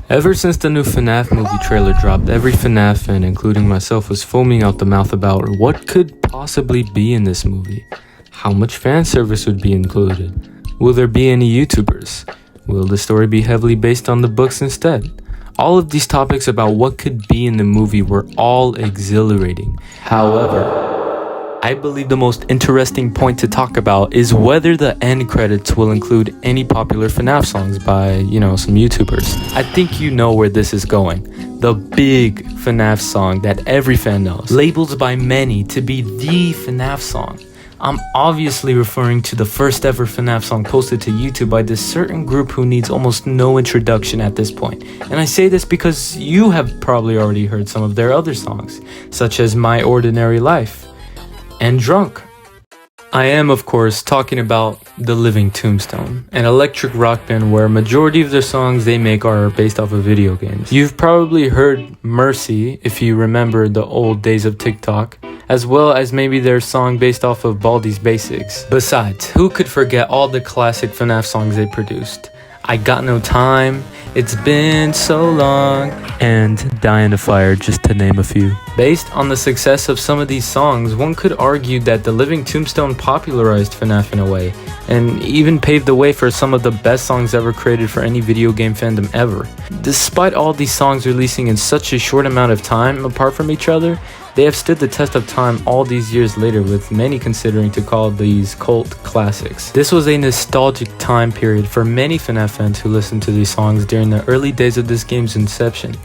Ever since the new FNAF movie trailer dropped, every FNAF fan, including myself, was foaming out the mouth about what could possibly be in this movie. How much fan service would be included? Will there be any YouTubers? Will the story be heavily based on the books instead? All of these topics about what could be in the movie were all exhilarating. However, I believe the most interesting point to talk about is whether the end credits will include any popular FNAF songs by, some YouTubers. I think you know where this is going. The big FNAF song that every fan knows, labeled by many to be the FNAF song. I'm obviously referring to the first ever FNAF song posted to YouTube by this certain group who needs almost no introduction at this point. And I say this because you have probably already heard some of their other songs, such as My Ordinary Life and Drunk. I am, of course, talking about the Living Tombstone, an electric rock band where a majority of their songs they make are based off of video games. You've probably heard Mercy if you remember the old days of TikTok, as well as maybe their song based off of Baldi's Basics. Besides, who could forget all the classic FNAF songs they produced? I Got No Time, It's Been So Long, and Die in a Fire, just to name a few. Based on the success of some of these songs, one could argue that the Living Tombstone popularized FNAF in a way, and even paved the way for some of the best songs ever created for any video game fandom ever. Despite all these songs releasing in such a short amount of time apart from each other, they have stood the test of time all these years later, with many considering to call these cult classics. This was a nostalgic time period for many FNAF fans who listened to these songs during the early days of this game's inception.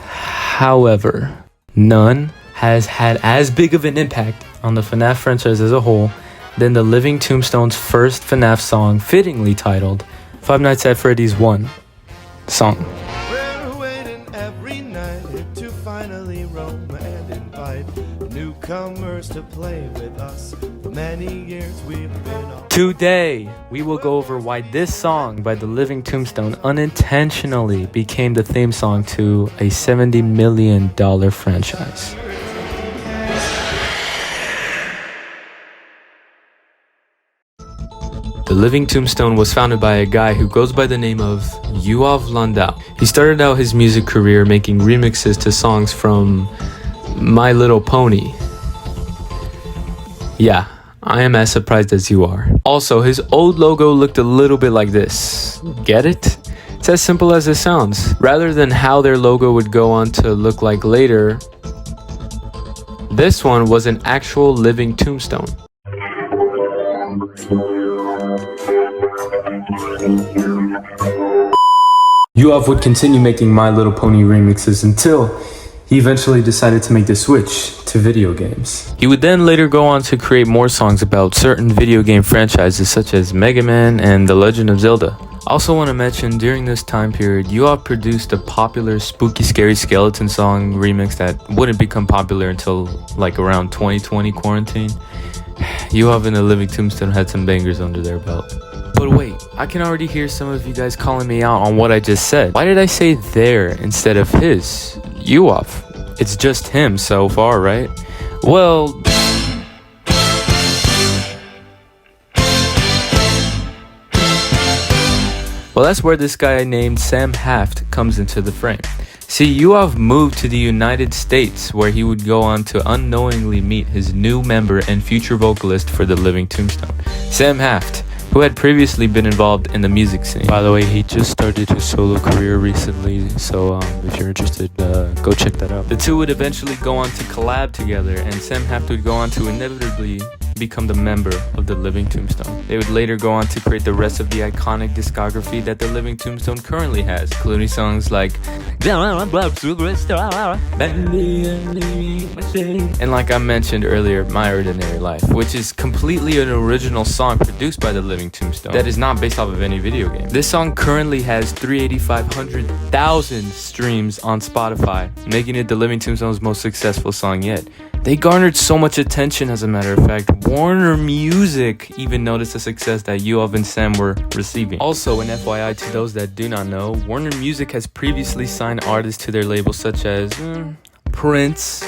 However, none has had as big of an impact on the FNAF franchise as a whole than the Living Tombstone's first FNAF song, fittingly titled Five Nights at Freddy's 1 song. We're waiting every night to finally roam and invite newcomers to play with us. For many years we've been on. Today, we will go over why this song by the Living Tombstone unintentionally became the theme song to a $70 million franchise. The Living Tombstone was founded by a guy who goes by the name of longgg. He started out his music career making remixes to songs from My Little Pony. Yeah, I am as surprised as you are. Also, his old logo looked a little bit like this. Get it? It's as simple as it sounds. Rather than how their logo would go on to look like later, this one was an actual living tombstone. Uof would continue making My Little Pony remixes until he eventually decided to make the switch to video games. He would then later go on to create more songs about certain video game franchises such as Mega Man and The Legend of Zelda. I also want to mention, during this time period, Uof produced a popular Spooky Scary Skeleton song remix that wouldn't become popular until like around 2020 quarantine. Uof and the Living Tombstone had some bangers under their belt. But wait, I can already hear some of you guys calling me out on what I just said. Why did I say their instead of his? Uof. It's just him so far, right? Well, that's where this guy named Sam Haft comes into the frame. See, Uof moved to the United States, where he would go on to unknowingly meet his new member and future vocalist for the Living Tombstone, Sam Haft, who had previously been involved in the music scene. By the way, he just started his solo career recently, so if you're interested, go check that out. The two would eventually go on to collab together, and Sam Haft would go on to inevitably become the member of the Living Tombstone. They would later go on to create the rest of the iconic discography that the Living Tombstone currently has, including songs like and like I mentioned earlier, My Ordinary Life, which is completely an original song produced by the Living Tombstone that is not based off of any video game. This song currently has 385,000 streams on Spotify, making it the Living Tombstone's most successful song yet. They garnered so much attention, as a matter of fact, Warner Music even noticed the success that Uof and Sam were receiving. Also, an FYI to those that do not know, Warner Music has previously signed artists to their labels such as Prince,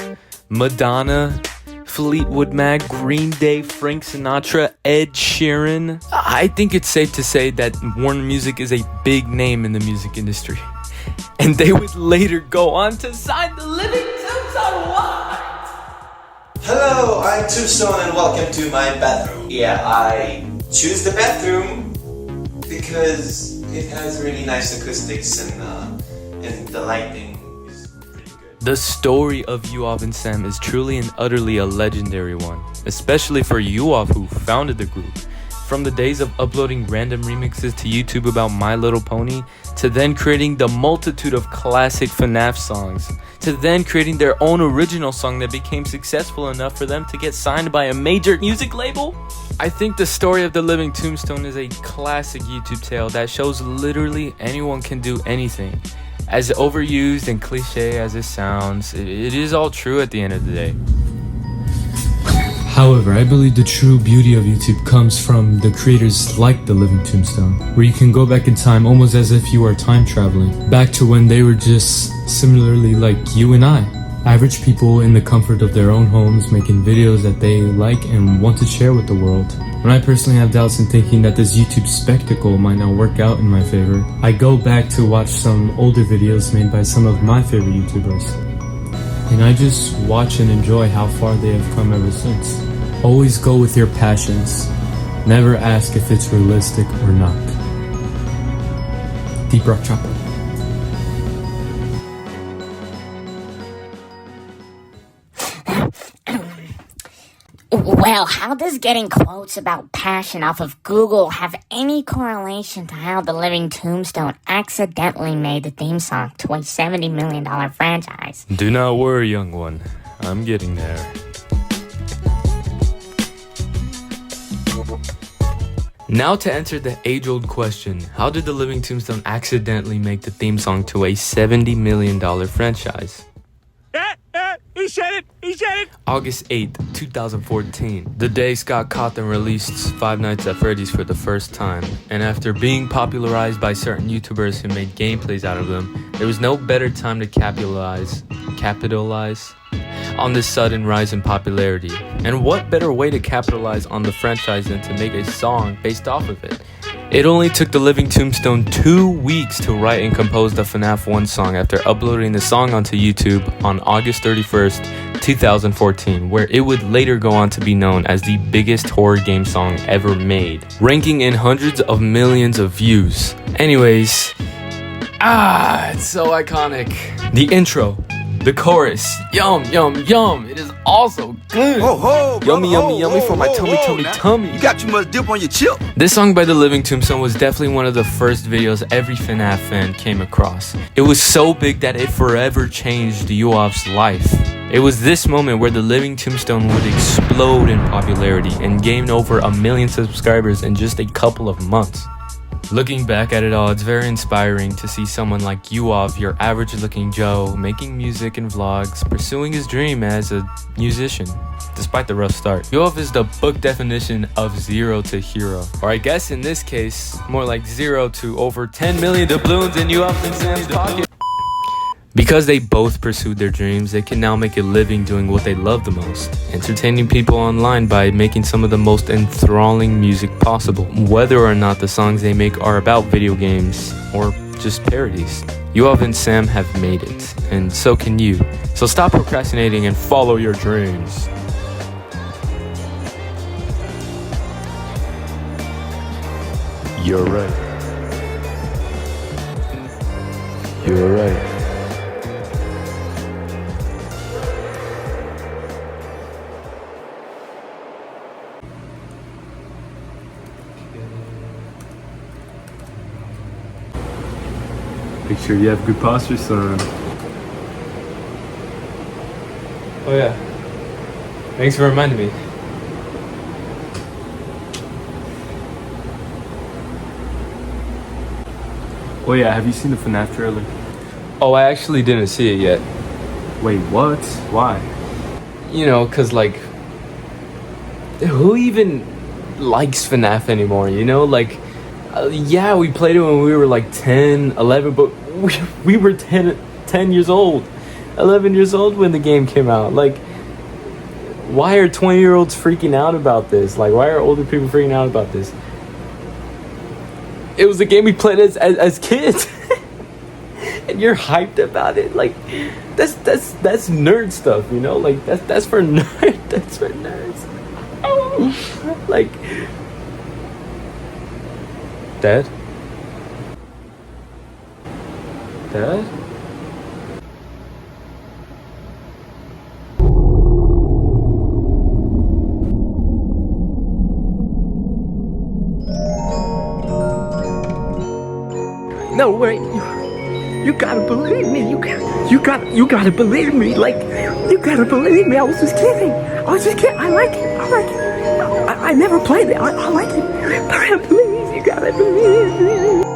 Madonna, Fleetwood Mac, Green Day, Frank Sinatra, Ed Sheeran. I think it's safe to say that Warner Music is a big name in the music industry. and they would later go on to sign the Living Tombstone. What? Hello, I'm Tombstone and welcome to my bathroom. Yeah, I choose the bathroom because it has really nice acoustics and the lighting is pretty good. The story of Uov and Sam is truly and utterly a legendary one, especially for Uov, who founded the group. From the days of uploading random remixes to YouTube about My Little Pony, to then creating the multitude of classic FNAF songs, to then creating their own original song that became successful enough for them to get signed by a major music label. I think the story of the Living Tombstone is a classic YouTube tale that shows literally anyone can do anything. As overused and cliche as it sounds, it is all true at the end of the day. However, I believe the true beauty of YouTube comes from the creators like the Living Tombstone, where you can go back in time almost as if you are time traveling, back to when they were just similarly like you and I, average people in the comfort of their own homes making videos that they like and want to share with the world. When I personally have doubts in thinking that this YouTube spectacle might not work out in my favor, I go back to watch some older videos made by some of my favorite YouTubers. And I just watch and enjoy how far they have come ever since. Always go with your passions. Never ask if it's realistic or not. Deep Rock Chopper. Well, how does getting quotes about passion off of Google have any correlation to how the Living Tombstone accidentally made the theme song to a $70 million franchise? Do not worry, young one. I'm getting there. Now to answer the age-old question, how did the Living Tombstone accidentally make the theme song to a $70 million franchise? He said it! August 8th, 2014. The day Scott Cawthon released Five Nights at Freddy's for the first time, and after being popularized by certain YouTubers who made gameplays out of them, there was no better time to capitalize on this sudden rise in popularity. And what better way to capitalize on the franchise than to make a song based off of it? It only took the Living Tombstone 2 weeks to write and compose the FNAF 1 song after uploading the song onto YouTube on August 31st, 2014, where it would later go on to be known as the biggest horror game song ever made, ranking in hundreds of millions of views. Anyways, it's so iconic. The intro, the chorus, yum, yum, yum, it is also good. Yummy, yummy, yummy for my tummy. You got too much dip on your chip. This song by the Living Tombstone was definitely one of the first videos every FNAF fan came across. It was so big that it forever changed Uov's life. It was this moment where the Living Tombstone would explode in popularity and gain over 1 million subscribers in just a couple of months. Looking back at it all, it's very inspiring to see someone like Uov, your average looking Joe, making music and vlogs, pursuing his dream as a musician, despite the rough start. Uov is the book definition of zero to hero, or I guess in this case, more like 0 to over 10 million doubloons in Uov and Sam's pocket. Because they both pursued their dreams, they can now make a living doing what they love the most, entertaining people online by making some of the most enthralling music possible, whether or not the songs they make are about video games or just parodies. Uov and Sam have made it, and so can you. So stop procrastinating and follow your dreams. You're right. You're right. Make sure you have good posture, son. Oh yeah. Thanks for reminding me. Oh yeah, have you seen the FNAF trailer? Oh, I actually didn't see it yet. Wait, what? Why? You know, cause like, who even likes FNAF anymore, you know? Like, yeah, we played it when we were like 10, 11, but we were 10 years old, 11 years old when the game came out. Like, why are 20-year-olds freaking out about this? Like, why are older people freaking out about this? It was a game we played as kids. And you're hyped about it. Like, that's nerd stuff, you know? Like, that's for nerd. That's for nerds. Like, Dad? Dad? No, wait. You gotta believe me. You gotta believe me. Like, you gotta believe me. I was just kidding. I like it. I never played it. I like it. Please, you gotta believe me.